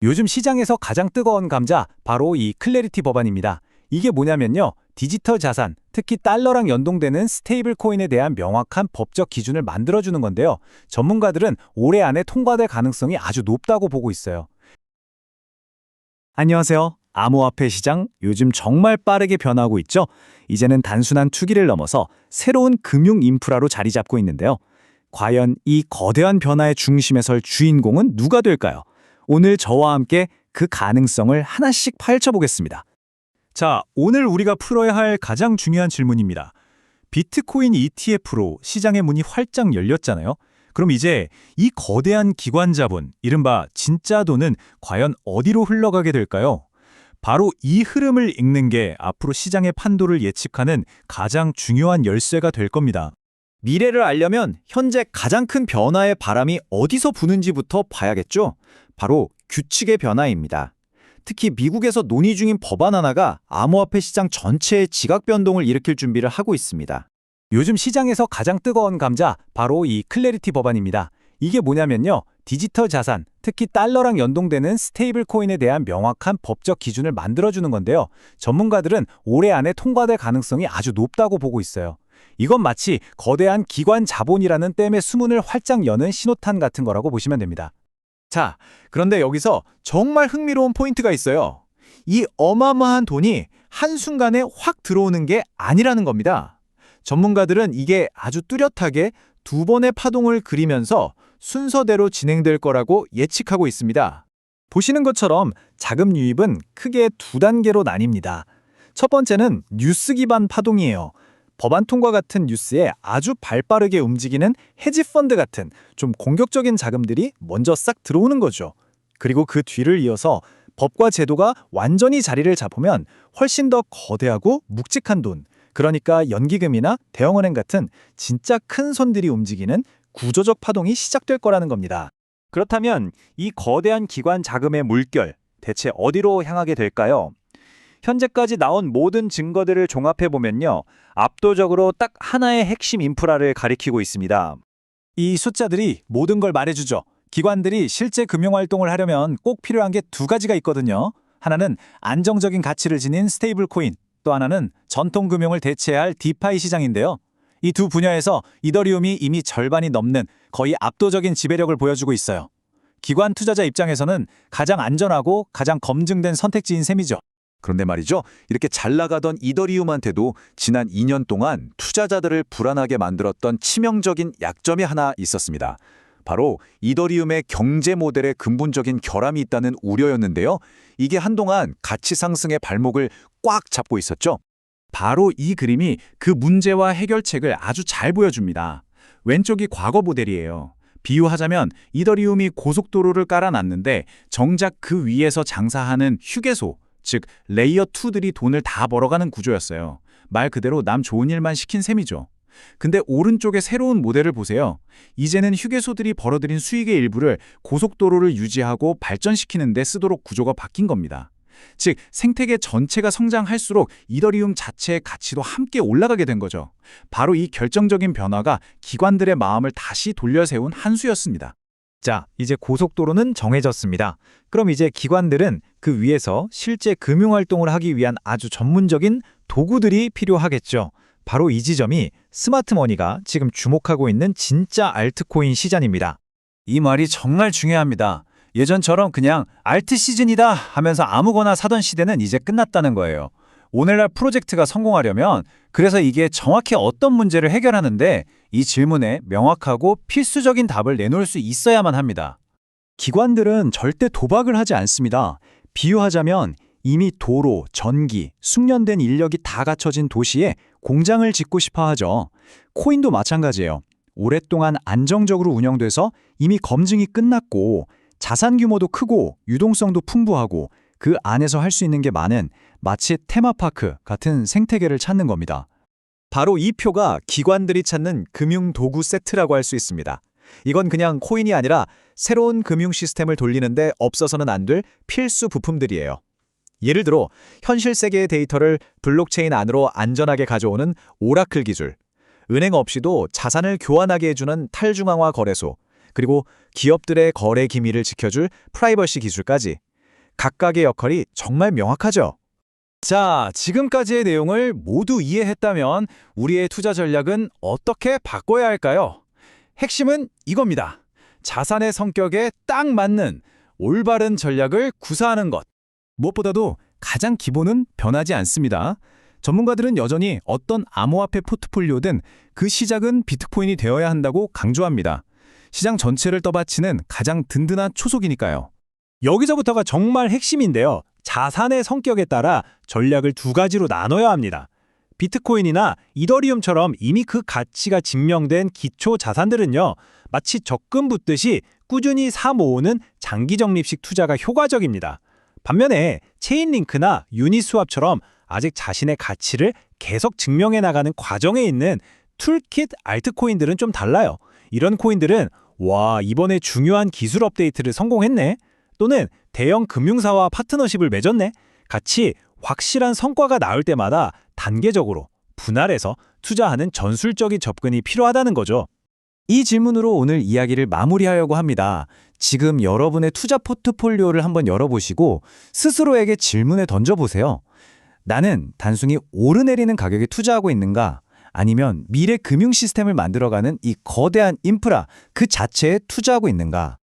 요즘 시장에서 가장 뜨거운 감자, 바로 이 클래리티 법안입니다. 이게 뭐냐면요. 디지털 자산, 특히 달러랑 연동되는 스테이블 코인에 대한 명확한 법적 기준을 만들어주는 건데요. 전문가들은 올해 안에 통과될 가능성이 아주 높다고 보고 있어요. 안녕하세요. 암호화폐 시장 요즘 정말 빠르게 변화하고 있죠? 이제는 단순한 투기를 넘어서 새로운 금융 인프라로 자리 잡고 있는데요. 과연 이 거대한 변화의 중심에 설 주인공은 누가 될까요? 오늘 저와 함께 그 가능성을 하나씩 파헤쳐보겠습니다. 자, 오늘 우리가 풀어야 할 가장 중요한 질문입니다. 비트코인 ETF로 시장의 문이 활짝 열렸잖아요. 그럼 이제 이 거대한 기관 자본, 이른바 진짜 돈은 과연 어디로 흘러가게 될까요? 바로 이 흐름을 읽는 게 앞으로 시장의 판도를 예측하는 가장 중요한 열쇠가 될 겁니다. 미래를 알려면 현재 가장 큰 변화의 바람이 어디서 부는지부터 봐야겠죠? 바로 규칙의 변화입니다. 특히 미국에서 논의 중인 법안 하나가 암호화폐 시장 전체의 지각 변동을 일으킬 준비를 하고 있습니다. 요즘 시장에서 가장 뜨거운 감자, 바로 이 클래리티 법안입니다. 이게 뭐냐면요. 디지털 자산, 특히 달러랑 연동되는 스테이블 코인에 대한 명확한 법적 기준을 만들어주는 건데요. 전문가들은 올해 안에 통과될 가능성이 아주 높다고 보고 있어요. 이건 마치 거대한 기관 자본이라는 댐의 수문을 활짝 여는 신호탄 같은 거라고 보시면 됩니다. 자, 그런데 여기서 정말 흥미로운 포인트가 있어요. 이 어마어마한 돈이 한순간에 확 들어오는 게 아니라는 겁니다. 전문가들은 이게 아주 뚜렷하게 두 번의 파동을 그리면서 순서대로 진행될 거라고 예측하고 있습니다. 보시는 것처럼 자금 유입은 크게 두 단계로 나뉩니다. 첫 번째는 뉴스 기반 파동이에요. 법안 통과 같은 뉴스에 아주 발빠르게 움직이는 헤지펀드 같은 좀 공격적인 자금들이 먼저 싹 들어오는 거죠. 그리고 그 뒤를 이어서 법과 제도가 완전히 자리를 잡으면 훨씬 더 거대하고 묵직한 돈, 그러니까 연기금이나 대형은행 같은 진짜 큰 손들이 움직이는 구조적 파동이 시작될 거라는 겁니다. 그렇다면 이 거대한 기관 자금의 물결, 대체 어디로 향하게 될까요? 현재까지 나온 모든 증거들을 종합해보면요. 압도적으로 딱 하나의 핵심 인프라를 가리키고 있습니다. 이 숫자들이 모든 걸 말해주죠. 기관들이 실제 금융활동을 하려면 꼭 필요한 게 두 가지가 있거든요. 하나는 안정적인 가치를 지닌 스테이블 코인, 또 하나는 전통 금융을 대체할 디파이 시장인데요. 이 두 분야에서 이더리움이 이미 절반이 넘는 거의 압도적인 지배력을 보여주고 있어요. 기관 투자자 입장에서는 가장 안전하고 가장 검증된 선택지인 셈이죠. 그런데 말이죠. 이렇게 잘 나가던 이더리움한테도 지난 2년 동안 투자자들을 불안하게 만들었던 치명적인 약점이 하나 있었습니다. 바로 이더리움의 경제 모델에 근본적인 결함이 있다는 우려였는데요. 이게 한동안 가치 상승의 발목을 꽉 잡고 있었죠. 바로 이 그림이 그 문제와 해결책을 아주 잘 보여줍니다. 왼쪽이 과거 모델이에요. 비유하자면 이더리움이 고속도로를 깔아놨는데 정작 그 위에서 장사하는 휴게소, 즉 레이어 2들이 돈을 다 벌어가는 구조였어요. 말 그대로 남 좋은 일만 시킨 셈이죠. 근데 오른쪽의 새로운 모델을 보세요. 이제는 휴게소들이 벌어들인 수익의 일부를 고속도로를 유지하고 발전시키는 데 쓰도록 구조가 바뀐 겁니다. 즉 생태계 전체가 성장할수록 이더리움 자체의 가치도 함께 올라가게 된 거죠. 바로 이 결정적인 변화가 기관들의 마음을 다시 돌려세운 한 수였습니다. 자, 이제 고속도로는 정해졌습니다. 그럼 이제 기관들은 그 위에서 실제 금융활동을 하기 위한 아주 전문적인 도구들이 필요하겠죠. 바로 이 지점이 스마트머니가 지금 주목하고 있는 진짜 알트코인 시장입니다. 이 말이 정말 중요합니다. 예전처럼 그냥 알트 시즌이다 하면서 아무거나 사던 시대는 이제 끝났다는 거예요. 오늘날 프로젝트가 성공하려면 그래서 이게 정확히 어떤 문제를 해결하는데 이 질문에 명확하고 필수적인 답을 내놓을 수 있어야만 합니다. 기관들은 절대 도박을 하지 않습니다. 비유하자면 이미 도로, 전기, 숙련된 인력이 다 갖춰진 도시에 공장을 짓고 싶어 하죠. 코인도 마찬가지예요. 오랫동안 안정적으로 운영돼서 이미 검증이 끝났고 자산 규모도 크고 유동성도 풍부하고 그 안에서 할 수 있는 게 많은 마치 테마파크 같은 생태계를 찾는 겁니다. 바로 이 표가 기관들이 찾는 금융 도구 세트라고 할 수 있습니다. 이건 그냥 코인이 아니라 새로운 금융 시스템을 돌리는데 없어서는 안 될 필수 부품들이에요. 예를 들어 현실 세계의 데이터를 블록체인 안으로 안전하게 가져오는 오라클 기술, 은행 없이도 자산을 교환하게 해주는 탈중앙화 거래소, 그리고 기업들의 거래 기밀을 지켜줄 프라이버시 기술까지 각각의 역할이 정말 명확하죠. 자, 지금까지의 내용을 모두 이해했다면 우리의 투자 전략은 어떻게 바꿔야 할까요? 핵심은 이겁니다. 자산의 성격에 딱 맞는 올바른 전략을 구사하는 것. 무엇보다도 가장 기본은 변하지 않습니다. 전문가들은 여전히 어떤 암호화폐 포트폴리오든 그 시작은 비트코인이 되어야 한다고 강조합니다. 시장 전체를 떠받치는 가장 든든한 초석이니까요. 여기서부터가 정말 핵심인데요. 자산의 성격에 따라 전략을 두 가지로 나눠야 합니다. 비트코인이나 이더리움처럼 이미 그 가치가 증명된 기초 자산들은요, 마치 적금 붓듯이 꾸준히 사 모으는 장기 적립식 투자가 효과적입니다. 반면에 체인링크나 유니스왑처럼 아직 자신의 가치를 계속 증명해 나가는 과정에 있는 툴킷 알트코인들은 좀 달라요. 이런 코인들은 와, 이번에 중요한 기술 업데이트를 성공했네. 또는 대형 금융사와 파트너십을 맺었네. 같이 확실한 성과가 나올 때마다 단계적으로 분할해서 투자하는 전술적인 접근이 필요하다는 거죠. 이 질문으로 오늘 이야기를 마무리하려고 합니다. 지금 여러분의 투자 포트폴리오를 한번 열어보시고 스스로에게 질문을 던져보세요. 나는 단순히 오르내리는 가격에 투자하고 있는가? 아니면 미래 금융 시스템을 만들어가는 이 거대한 인프라 그 자체에 투자하고 있는가?